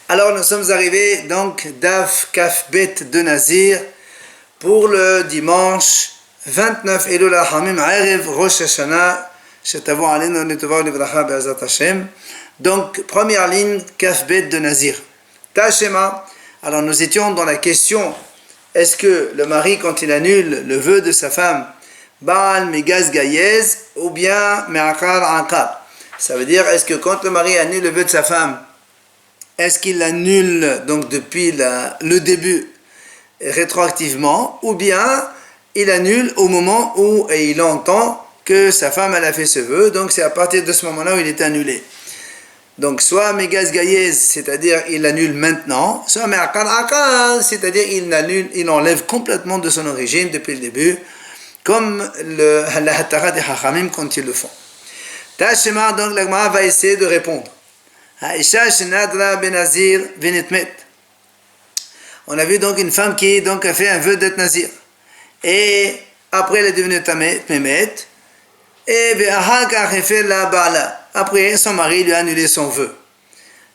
Alors nous sommes arrivés donc Daf Kaf Bet de Nazir pour le dimanche 29 Elul HaMim Erev Rosh Hashanah Shetavo Alenu Netova Livracha Be'ezrat Hashem. Donc première ligne Kaf Bet de Nazir. Tashema. Alors nous étions dans la question, est-ce que le mari quand il annule le vœu de sa femme Baal Megaz Gayez ou bien Me'akar Akar? Ça veut dire, est-ce que quand le mari annule le vœu de sa femme, est-ce qu'il l'annule donc depuis le début rétroactivement, ou bien il annule au moment où il entend que sa femme elle a fait ce vœu, donc c'est à partir de ce moment-là où il est annulé. Donc soit Megaz Gayez, c'est-à-dire il annule maintenant, soit Me'akar Akar, c'est-à-dire il enlève complètement de son origine depuis le début, comme la Hatara des Hachamim quand ils le font. Tashema, donc la Gemara va essayer de répondre. Aisha Shenadra Benazir Venetmet. On a vu donc une femme qui donc a fait un vœu d'être Nazir. Et après elle est devenue Tmemet. Et la Bala. Après son mari lui a annulé son vœu.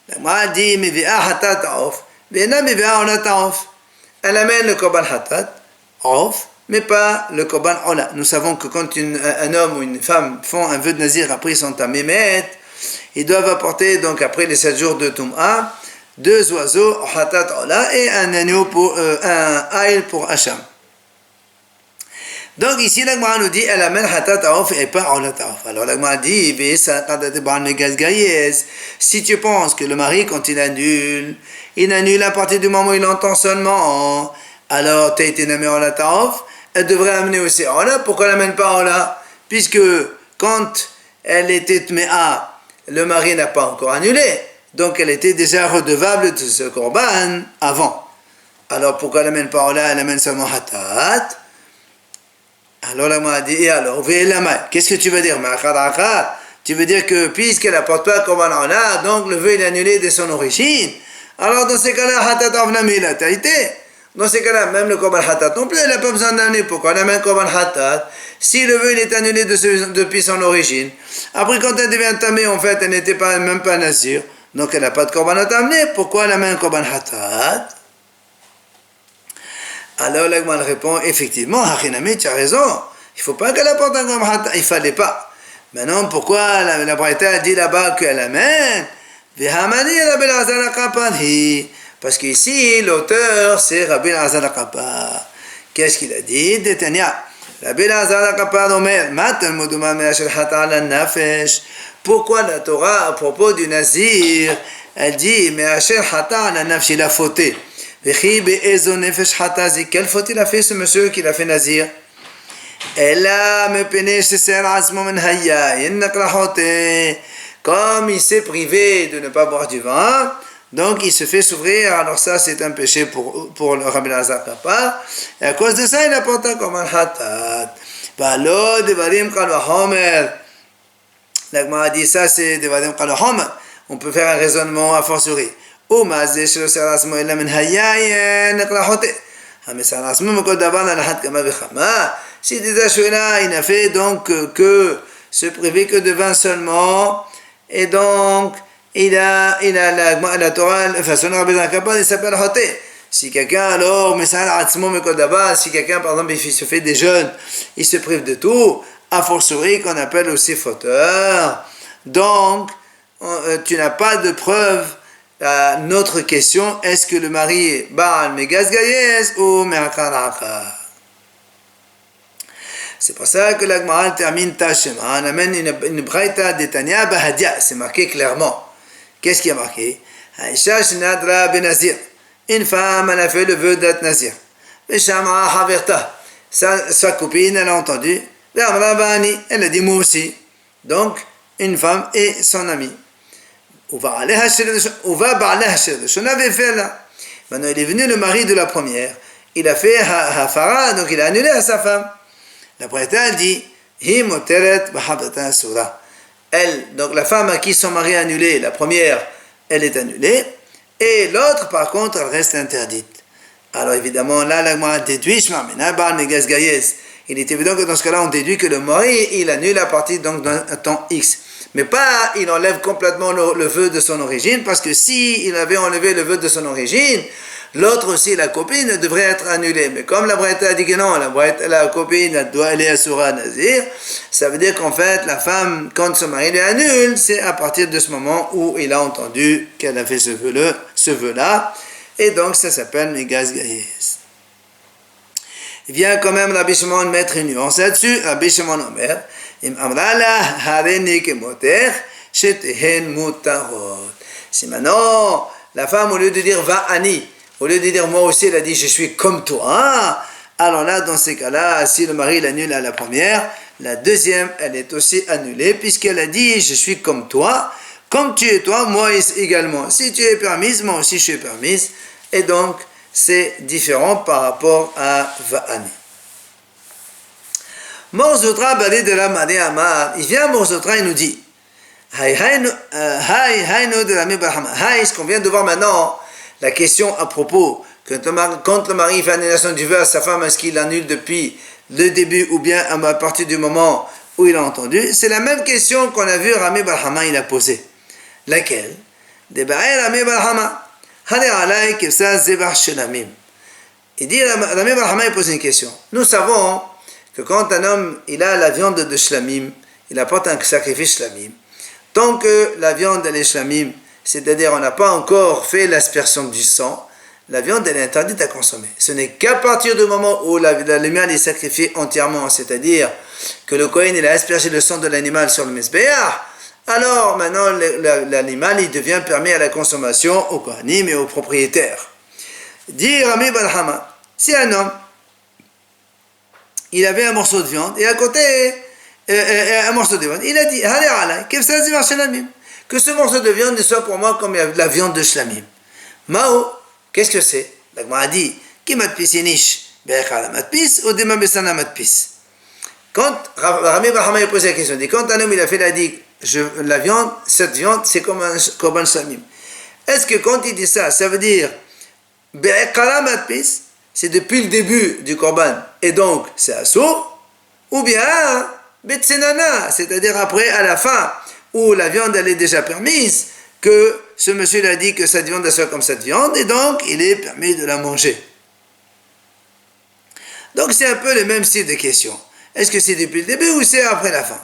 La Gemara dit elle amène le Korban Hatat, Off, mais pas le Korban Ola. Nous savons que quand un homme ou une femme font un vœu de Nazir, après ils sont à Mémet, ils doivent apporter, donc après les 7 jours de Toum'a, 2 oiseaux, Hatat Ola, et un agneau un aïl pour Hacham. Donc ici, la Gemara nous dit, elle amène Hatat Off et pas Ola Taof. Alors la Gemara dit, si tu penses que le mari, quand il annule à partir du moment où il entend seulement, alors tu as été nommé Ola Taof, elle devrait amener aussi Ola. Pourquoi elle n'amène pas Ola? Puisque quand elle était Tme'a, le mari n'a pas encore annulé, donc elle était déjà redevable de ce Korban avant. Alors pourquoi elle n'amène pas Ola, elle amène seulement Hatat? Alors la m'a dit, et alors, qu'est-ce que tu veux dire? Tu veux dire que puisqu'elle n'apporte pas Korban Ola, donc le vœu est annulé de son origine. Alors dans ces cas-là, Hatat Avnami la taïté. Dans ces cas-là, même le Korban Hatat non plus, elle n'a pas besoin d'amener. Pourquoi elle amène Korban Hatat si le vœu il est annulé depuis son origine? Après, quand elle devient tamée, en fait, elle n'était même pas Nazir. Donc elle n'a pas de Korban à amener. Pourquoi elle amène Korban Hatat? Alors l'Agman répond, effectivement, Hachinami, tu as raison. Il ne faut pas qu'elle apporte un Korban Hatat. Il ne fallait pas. Maintenant, pourquoi la Braïta dit là-bas qu'elle amène? Parce qu'ici, l'auteur, c'est Rabbi Elazar HaKappa. Qu'est-ce qu'il a dit? Détania. Rabbi Elazar HaKappa Omer, Matan Moduma Me'ashel Hata ala Nafesh. Pourquoi la Torah, à propos du Nazir, elle dit Me'ashel Hata ala Nafesh, il a fauté. Vechi be'ezo Nefesh Hata, quelle faute il a fait ce monsieur qui l'a fait Nazir? Ella me pene sheser azmo men hayya, yennak lachote. Comme il s'est privé de ne pas boire du vin, donc il se fait s'ouvrir, alors ça c'est un péché pour le Rabbi Elazar HaKappa, et à cause de ça il apporte un Korban Hatat. Balo devarim kal vachomer. La Gemara dit ça c'est devarim kal vachomer. On peut faire un raisonnement a fortiori. Umazeh shelo serasmo ela men hayayen neklachote. Hamesarasmo mekol davar lalahat kama vechama. Si déjà celui-là il n'a fait donc que se priver que de vin seulement, et donc il a la Torah, enfin son Rabbi Elazar HaKappa, il s'appelle Hoté. Si quelqu'un alors, si quelqu'un par exemple il se fait des jeûnes, il se prive de tout, a fortiori qu'on appelle aussi fauteur. Donc tu n'as pas de preuve à notre question, est-ce que le mari est Baal Megaz Gayez ou Me'akar Akar? C'est pour ça que la Gemara termine Tashema. On amène une braïta d'Etania Bahadia. C'est marqué clairement. Qu'est-ce qui est marqué? Aisha Shenadra Benazir. Une femme, elle a fait le vœu d'être Nazir. Veshama Haverta. Sa copine, elle a entendu. Elle a dit moi aussi. Donc, une femme et son amie. Uva Ba'aleha Shon avait fait là. Maintenant, il est venu le mari de la première. Il a fait Hafara, donc il a annulé à sa femme. La Braïta dit, elle, donc la femme à qui son mari est annulé, la première, elle est annulée, et l'autre, par contre, elle reste interdite. Alors évidemment, là, la Gemara déduit, il est évident que dans ce cas-là, on déduit que le mari, il annule à partir donc d'un temps X. Mais pas, il enlève complètement le vœu de son origine, parce que si il avait enlevé le vœu de son origine, l'autre aussi, la copine, devrait être annulée. Mais comme la Braïta a dit que non, la copine, elle doit aller à Surah Nazir, ça veut dire qu'en fait, la femme, quand son mari lui annule, c'est à partir de ce moment où il a entendu qu'elle a fait ce vœu-là, et donc ça s'appelle Megaz Gayes. Il vient quand même Rabbi Shimon mettre une nuance là-dessus. Rabbi Shimon Omer, Im amra la hareni kemoter, shetehen mutarot. Si maintenant, la femme, au lieu de dire va ani, au lieu de dire moi aussi, elle a dit je suis comme toi, alors là, dans ces cas-là, si le mari l'annule à la première, la deuxième, elle est aussi annulée, puisqu'elle a dit je suis comme toi, comme tu es toi, moi également. Si tu es permise, moi aussi je suis permise, et donc c'est différent par rapport à Va'ani. Morzotra balé de la Mané Amar, il vient à Morzotra, il nous dit ce qu'on vient de voir maintenant, la question à propos, quand le mari fait annulation du vœu à sa femme, est-ce qu'il annule depuis le début ou bien à partir du moment où il a entendu, c'est la même question qu'on a vu Rami Barhama il a posée. Laquelle? Rami Barhama. Il dit, Rami Barhama il pose une question. Nous savons que quand un homme il a la viande de shlamim, il apporte un sacrifice shlamim. Tant que la viande elle est shlamim, c'est-à-dire on n'a pas encore fait l'aspersion du sang, la viande elle est interdite à consommer. Ce n'est qu'à partir du moment où l'animal est sacrifié entièrement, c'est-à-dire que le Kohen il a aspergé le sang de l'animal sur le Mizbeach, alors maintenant l'animal il devient permis à la consommation aux Kohanim et aux propriétaires. Dit Rami Barhama, si un homme il avait un morceau de viande et à côté un morceau de viande, il a dit que ce morceau de viande ne soit pour moi comme la viande de shlamim. Mao, qu'est-ce que c'est? La Gemara a dit quand Rami Barhama a posé la question, dit quand un homme il a fait la viande, cette viande c'est comme un korban shlamim. Est-ce que quand il dit ça, ça veut dire c'est depuis le début du korban et donc c'est assour, ou bien betsenana, c'est-à-dire après à la fin où la viande elle est déjà permise, que ce monsieur a dit que cette viande elle soit comme cette viande et donc il est permis de la manger. Donc c'est un peu le même style de question. Est-ce que c'est depuis le début ou c'est après la fin?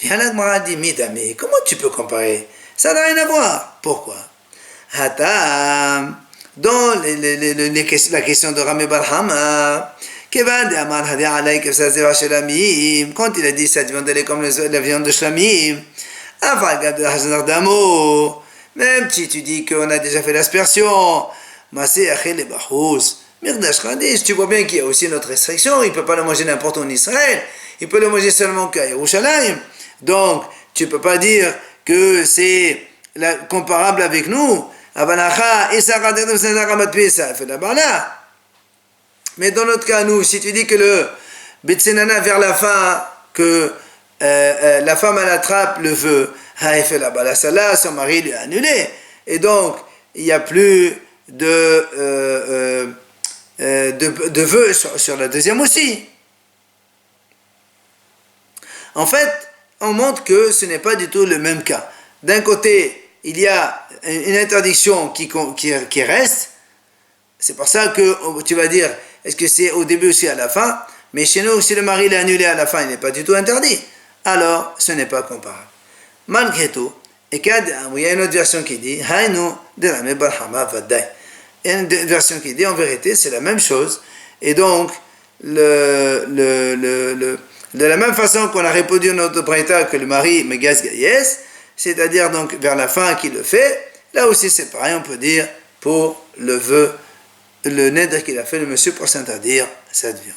Bien la Gemara dit, mais comment tu peux comparer? Ça n'a rien à voir. Pourquoi? Hatam, dans la question de Rami Barhama, quand il a dit cette viande elle est comme la viande de shlamim, même si tu dis qu'on a déjà fait l'aspersion, tu vois bien qu'il y a aussi notre restriction, il ne peut pas le manger n'importe où en Israël, il peut le manger seulement qu'à Yerushalayim. Donc, tu ne peux pas dire que c'est comparable avec nous. Mais dans notre cas, nous, si tu dis que le Betsenana vers la fin, que la femme elle attrape le vœu, son mari lui a annulé, et donc il n'y a plus de vœu sur la deuxième aussi. En fait, on montre que ce n'est pas du tout le même cas. D'un côté, il y a une interdiction qui reste. C'est pour ça que tu vas dire, est-ce que c'est au début aussi à la fin? Mais chez nous, si le mari l'a annulé à la fin, il n'est pas du tout interdit. Alors, ce n'est pas comparable. Malgré tout, il y a une autre version qui dit, Hainu de Rami Barhama Vadai. Il y a une version qui dit, en vérité, c'est la même chose. Et donc, de la même façon qu'on a répondu à notre braïta que le mari Megaz Gayes, c'est-à-dire donc vers la fin qu'il le fait, là aussi c'est pareil, on peut dire pour le vœu, le nèdre qu'il a fait le monsieur pour s'interdire cette viande.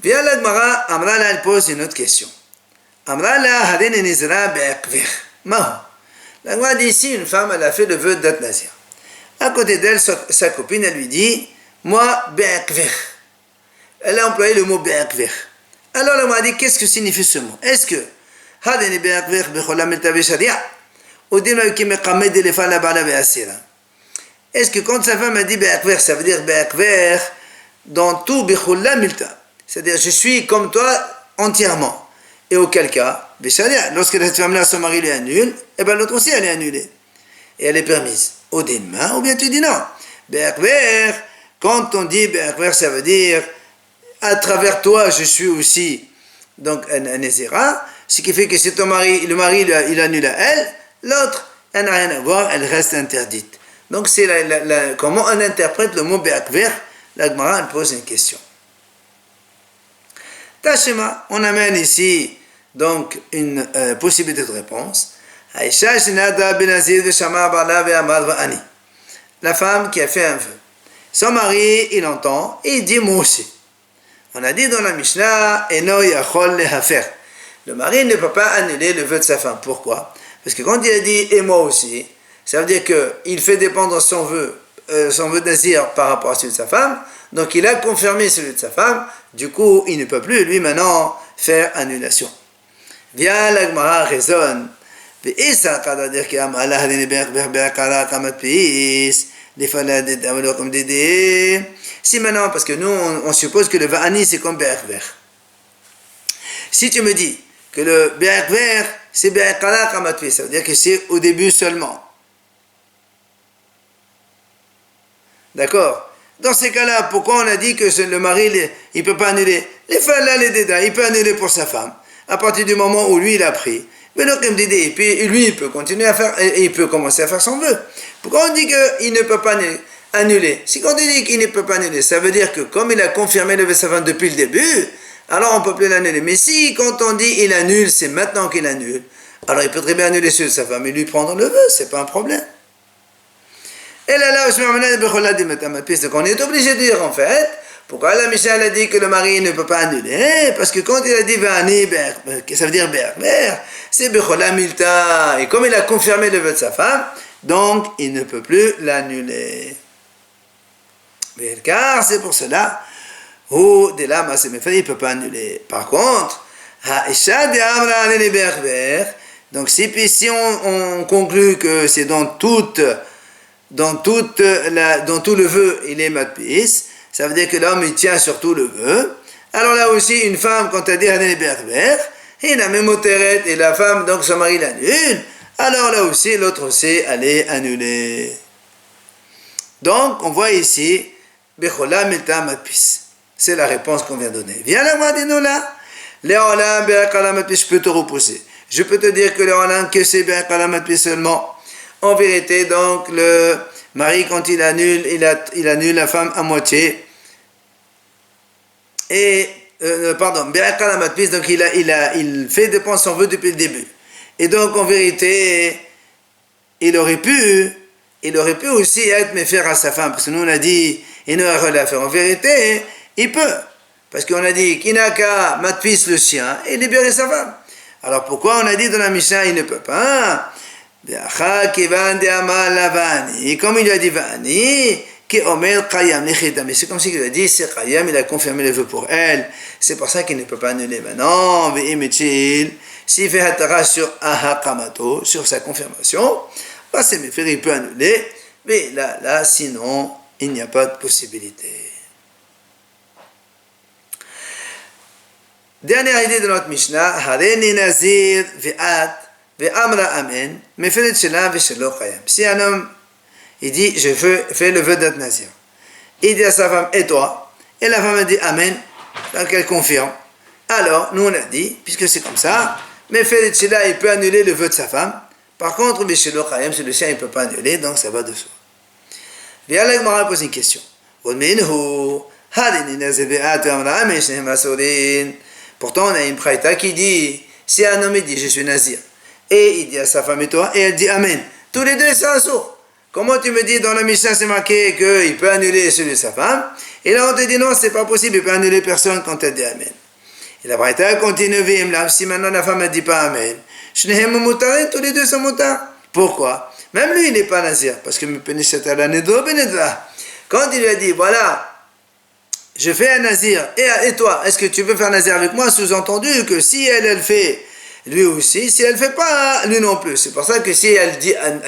Vient la Gemara, Amra là elle pose une autre question. Amra là hadin nizra be'akvir. Mahu. La Gemara dit ici une femme elle a fait le vœu d'At Nazir. À côté d'elle sa copine elle lui dit moi be'akvir. Elle a employé le mot be'akvir. Alors la Gemara dit qu'est-ce que signifie ce mot? Est-ce que hadin be'akvir be'cholam el-tabi sharia ou dit qui me qamed les femmes la bala be'asira? Est-ce que quand sa femme a dit be'akvir, ça veut dire be'akvir dans tout be'cholam el-tabi? C'est-à-dire, je suis comme toi entièrement. Et auquel cas, lorsque cette femme-là, son mari lui annule, et bien l'autre aussi elle est annulée. Et elle est permise. Au demain, ou bien tu dis non. Be'akver, quand on dit be'akver, ça veut dire à travers toi, je suis aussi donc un Nézira, ce qui fait que si ton mari, le mari il annule à elle, l'autre, elle n'a rien à voir, elle reste interdite. Donc c'est comment on interprète le mot be'akver. La Gemara pose une question. Tashema, on amène ici donc une possibilité de réponse. La femme qui a fait un vœu. Son mari, il entend et il dit moi aussi. On a dit dans la Mishnah, Eno yachol lehafer. Le mari ne peut pas annuler le vœu de sa femme. Pourquoi? Parce que quand il a dit et moi aussi, ça veut dire qu'il fait dépendre son vœu d'azir par rapport à celui de sa femme. Donc il a confirmé celui de sa femme. Du coup, il ne peut plus lui maintenant faire annulation. Viens, la Gemara raisonne. Si maintenant, parce que nous on suppose que le va'ani c'est comme be'akver. Si tu me dis que le be'akver c'est be'akala kamatpi, ça veut dire que c'est au début seulement. D'accord? Dans ces cas-là, pourquoi on a dit que le mari il ne peut pas annuler? Les femmes là, les dédains, il peut annuler pour sa femme à partir du moment où lui il a pris. Mais donc, et puis lui, il peut continuer à faire, il peut commencer à faire son vœu. Pourquoi on dit qu'il ne peut pas annuler? Si quand on dit qu'il ne peut pas annuler, ça veut dire que comme il a confirmé le vœu de sa femme depuis le début, alors on ne peut plus l'annuler. Mais si quand on dit il annule, c'est maintenant qu'il annule, alors il peut très bien annuler celui de sa femme et lui prendre le vœu, c'est pas un problème. Et là, donc on est obligé de dire en fait, pourquoi la Mishnah a dit que le mari ne peut pas annuler? Parce que quand il a dit Vani, ça veut dire Berber, c'est Bechola Milta. Et comme il a confirmé le vœu de sa femme, donc il ne peut plus l'annuler. Car c'est pour cela, il ne peut pas annuler. Par contre, donc si on conclut que c'est dans tout le vœu, il est matpis, ça veut dire que l'homme il tient surtout le vœu. Alors là aussi, une femme, quand elle dit Hanel Berber, il a même moteret, et la femme, donc son mari l'annule, alors là aussi, l'autre aussi, elle est annulée. Donc, on voit ici, Bechola Milta Matpis. C'est la réponse qu'on vient donner. Viens là, moi, dis-nous là. Léolam Bechola Matpis, je peux te repousser. Je peux te dire que Léolam, que c'est Bechola Matpis seulement. En vérité, donc, le mari, quand il annule, il annule la femme à moitié. Et, donc il fait dépendre son vœu depuis le début. Et donc, en vérité, il aurait pu aussi être méfier à sa femme, parce que nous, on a dit, il n'a rien à faire. En vérité, il peut. Parce qu'on a dit, qu'il n'a qu'à matpis le sien, et libérer sa femme. Alors, pourquoi on a dit dans la Mishnah, il ne peut pas? Et comme il lui a dit Vani, mais c'est comme si il lui a dit c'est Qayam, il a confirmé le vœu pour elle, c'est pour ça qu'il ne peut pas annuler maintenant. S'il fait Hatara sur Ahakamato, sur sa confirmation, bah c'est méfère, il peut annuler, mais là sinon il n'y a pas de possibilité. Dernière idée de notre Mishnah, Hareni Nazir Ve'at Ve'amra Amen, Meferet Shela Ve'shelo Qayam. Si un homme, il dit, je fais le vœu d'être nazir. Il dit à sa femme, et toi? Et la femme a dit, Amen, donc elle confirme. Alors, nous on a dit, puisque c'est comme ça, Meferet Shela, il peut annuler le vœu de sa femme. Par contre, Ve'shelo Qayam, c'est le sien, il ne peut pas annuler, donc ça va de soi. Viens là, Gemara pose une question. Pourtant, on a une praïta qui dit, si un homme dit, je suis nazir, et il dit à sa femme et toi, et elle dit Amen. Tous les deux, c'est un sourd. Comment tu me dis dans la Mishnah, c'est marqué qu'il peut annuler celui de sa femme, et là on te dit non, c'est pas possible, il peut annuler personne quand elle dit Amen. Et la Braïta continue, si maintenant la femme ne dit pas Amen, tous les deux sont moutards. Pourquoi? Même lui, il n'est pas nazir, parce que quand il lui a dit, voilà, je fais un nazir, et toi, est-ce que tu veux faire nazir avec moi? Sous-entendu que si elle fait, lui aussi, si elle ne fait pas, lui non plus. C'est pour ça que si elle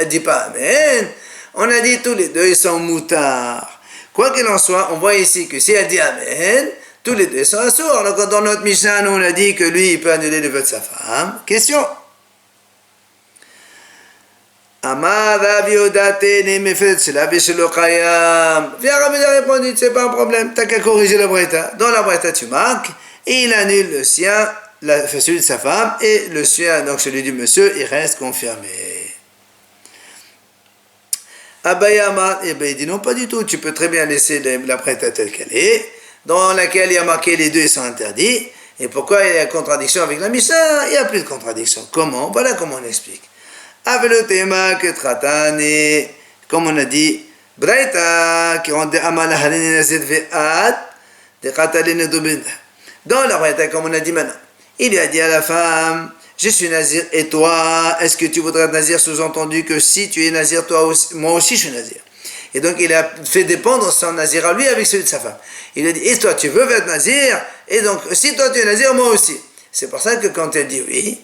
dit pas Amen, on a dit tous les deux, ils sont moutards. Quoi qu'il en soit, on voit ici que si elle dit Amen, tous les deux sont assourds. Alors quand dans notre Mishnah, nous on a dit que lui, il peut annuler le vœu de sa femme. Question. Amar Rav Yehuda Teni Mefet Shelav Shelo Chayam. Viens, Rabbi a répondu, c'est pas un problème, t'as qu'à corriger la Braïta. Dans la Braïta, tu marques, et il annule le sien, celui de sa femme, et le sien, donc celui du monsieur, il reste confirmé. Abaye Amar, eh bien, il dit non, pas du tout, tu peux très bien laisser la Braïta telle qu'elle est, dans laquelle il y a marqué les deux, ils sont interdits. Et pourquoi il y a contradiction avec la Mishnah? Il n'y a plus de contradiction. Comment? Voilà comment on explique. Avec le thème que Tratani, comme on a dit, Braïta, qui rendait Amal Halini Nazir Ve'at, de Katalin Dubin. Dans la Braïta, comme on a dit maintenant, il lui a dit à la femme, je suis Nazir et toi, est-ce que tu voudrais être Nazir? Sous-entendu que si tu es Nazir, toi aussi, moi aussi je suis Nazir. Et donc il a fait dépendre son Nazir à lui avec celui de sa femme. Il a dit, et toi tu veux être Nazir? Et donc si toi tu es Nazir, moi aussi. C'est pour ça que quand elle dit oui,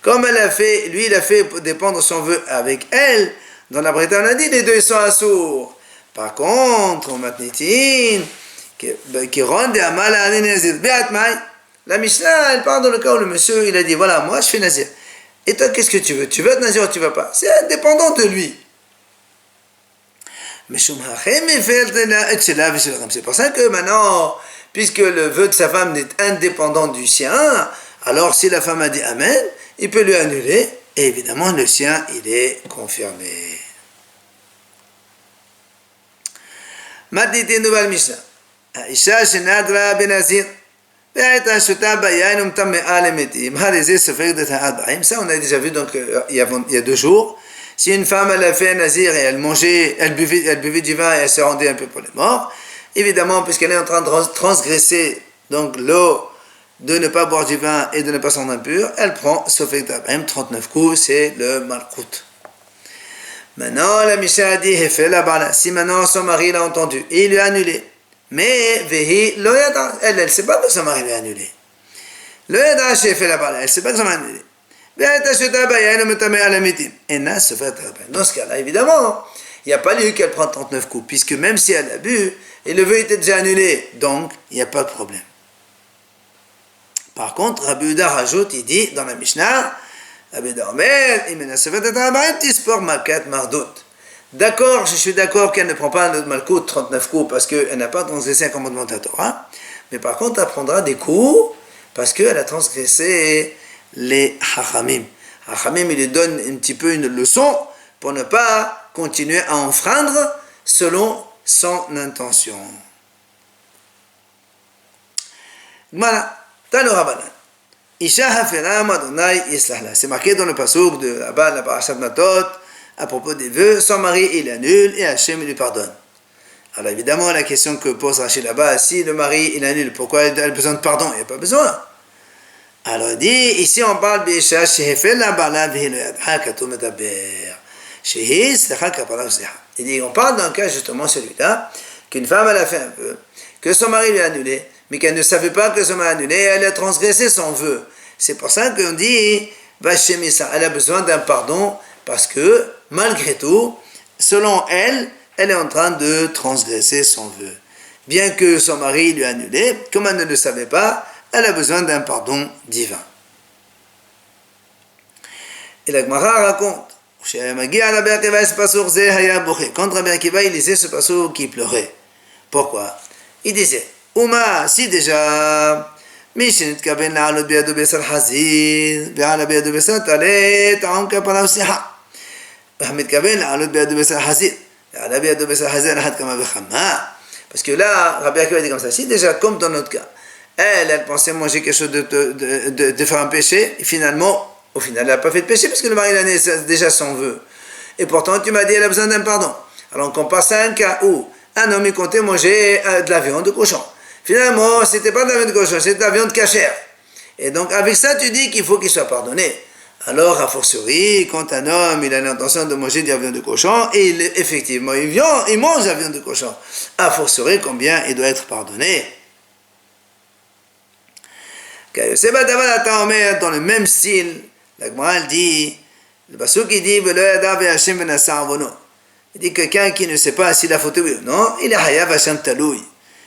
comme elle a fait, lui il a fait dépendre son vœu avec elle, dans la Braïta on a dit les deux sont assourds. Par contre, au Matnitin, qui rend des amal à Nazir, la Mishnah elle parle dans le cas où le monsieur il a dit voilà, moi je fais Nazir. Et toi qu'est-ce que tu veux? Tu veux être Nazir ou tu ne veux pas? C'est indépendant de lui. C'est pour ça que maintenant, puisque le vœu de sa femme est indépendant du sien, alors si la femme a dit Amen, il peut lui annuler, et évidemment le sien, il est confirmé. Maintenant, une nouvelle Mishnah. Aisha shenadra benazir, ve'ayta shota bayayin umtamme'a lemetim, harizé sefek de ta'ad ba'im. Ça, on a déjà vu donc il y a 2 jours. Si une femme elle a fait un nazir et elle mangeait, elle buvait du vin et elle se rendait un peu pour les morts, évidemment, puisqu'elle est en train de transgresser donc l'eau de ne pas boire du vin et de ne pas s'en impur, elle prend Sofek d'Abraham, 39 coups, c'est le malkout. Maintenant, la Mishnah a dit, si maintenant son mari l'a entendu, et il lui a annulé, mais Vehi lo yada, elle ne sait pas que son mari lui a annulé. Lo yada, elle ne sait pas que son mari lui a annulé. Dans ce cas-là, évidemment, il n'y a pas lieu qu'elle prenne 39 coups, puisque même si elle a bu, et le vœu était déjà annulé, donc il n'y a pas de problème. Par contre, Rabbi Yehuda rajoute, il dit dans la Mishnah, d'accord, je suis d'accord qu'elle ne prend pas le malkout 39 coups parce qu'elle n'a pas transgressé un commandement de la Torah, mais par contre, elle prendra des coups parce qu'elle a transgressé les hachamim. Hachamim, il lui donne un petit peu une leçon pour ne pas continuer à enfreindre selon son intention. Voilà. C'est marqué dans le passouk de la parashat Matot à propos des vœux, son mari il annule et Hachem lui pardonne. Alors évidemment la question que pose Rachid là-bas, si le mari il annule, pourquoi elle a besoin de pardon? Il n'y a pas besoin. Alors il dit, ici on parle de il dit, on parle d'un cas justement celui-là, qu'une femme elle a fait un vœu, que son mari lui a annulé, mais qu'elle ne savait pas que son mari a annulé, elle a transgressé son vœu. C'est pour ça qu'on dit, elle a besoin d'un pardon, parce que malgré tout, selon elle, elle est en train de transgresser son vœu. Bien que son mari lui a annulé, comme elle ne le savait pas, elle a besoin d'un pardon divin. Et la Gemara raconte, quand Rabbi Akiva il lisait ce passouk qui pleurait. Pourquoi? Il disait, Ouma, si déjà, Mishinit kaben la'alot bi'adu besar hazir, ve'ala bi'adu besar talet, ta'am kapana usiha. Hamid kaben la'alot bi'adu besar hazir, ve'ala bi'adu besar hazir, had kama bechama. Parce que là, Rabbi Akiva dit comme ça, si déjà, comme dans notre cas, elle pensait manger quelque chose de faire un péché, et finalement, au final, elle n'a pas fait de péché, parce que le mari, il a déjà son vœu. Et pourtant, tu m'as dit, elle a besoin d'un pardon. Alors, on compare ça à un cas où un homme, il comptait manger de la viande de cochon. Finalement, c'était pas de la viande de cochon, c'était de la viande cachère. Et donc, avec ça, tu dis qu'il faut qu'il soit pardonné. Alors, a fortiori, quand un homme, il a l'intention de manger de la viande de cochon, et effectivement, il mange de la viande de cochon. A fortiori, combien il doit être pardonné. C'est dans le même style, la Gemara dit, le passouk qui dit, il dit quelqu'un qui ne sait pas s'il a fauté ou non, il est hayav Hashem taloui.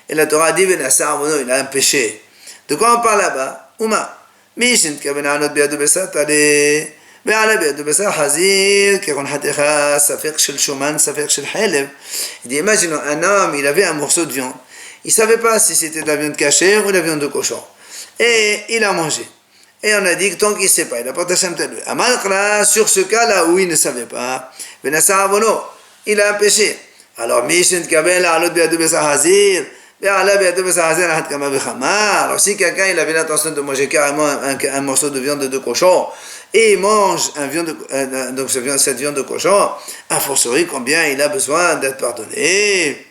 et la Torah dit, il a un péché. De quoi on parle là-bas? Uma. Mishin kaven anot biadu besat ale. ועלה בידו בשר חזיר, כגון חתיכה, ספק של שומן, ספק של חלב. Il dit, imagine un homme, il avait un morceau de viande. Il ne savait pas si c'était de la viande cachère ou de la viande de cochon. Et il a mangé. Et on a dit que tant qu'il ne sait pas, il a porté Hashem Tadou. Amalkra, sur ce cas-là où il ne savait pas, Benassa Avono, il a un péché. Alors, Mishin Kabel, Alot Biadou Bessar Hazir, alors si quelqu'un il avait l'intention de manger carrément un morceau de viande de cochon et il mange donc cette viande de cochon, a fortiori combien il a besoin d'être pardonné.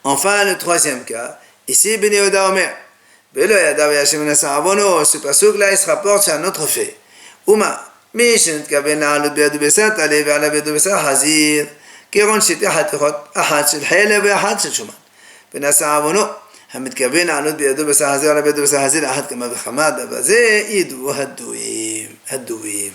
Enfin le troisième cas, ici Ben Yehuda Omer, ce passage là il se rapporte sur un autre fait. Uma, Mishin Kabel Alot Biadou Bessat, allez vers la Biadou Bessar Hazir. כגון שתי חתיכות, אחת של חלב ואחת של שומן. ונעשה עוונו, המתכוון לענות בידו בשר הזה או בידו בשר הזה לאחת כמה וכמה, דבר זה ידעו הדויים.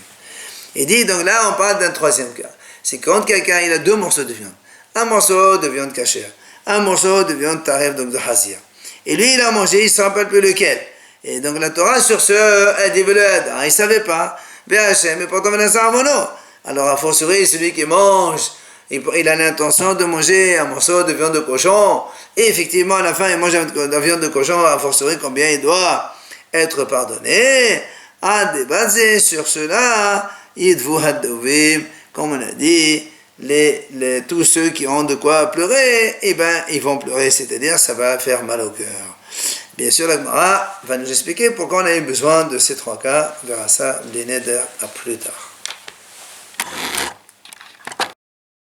Il dit, donc là on parle d'un troisième cas. C'est quand quelqu'un il a deux morceaux de viande. Un morceau de viande cachère, un morceau de viande tarif, donc de hazir. Et lui il a mangé, il ne se rappelle plus lequel. Et donc la Torah sur ce, elle dit, il ne savait pas. Mais pourtant ונעשה עוונו. Alors a fortiori celui qui mange, il a l'intention de manger un morceau de viande de cochon, et effectivement à la fin il mange la viande de cochon, a fortiori combien il doit être pardonné. À débattre sur cela, comme on a dit, tous ceux qui ont de quoi pleurer, eh ben ils vont pleurer, c'est-à-dire ça va faire mal au cœur. Bien sûr, la Gemara va nous expliquer pourquoi on a eu besoin de ces trois cas. On verra ça, les neder, à plus tard.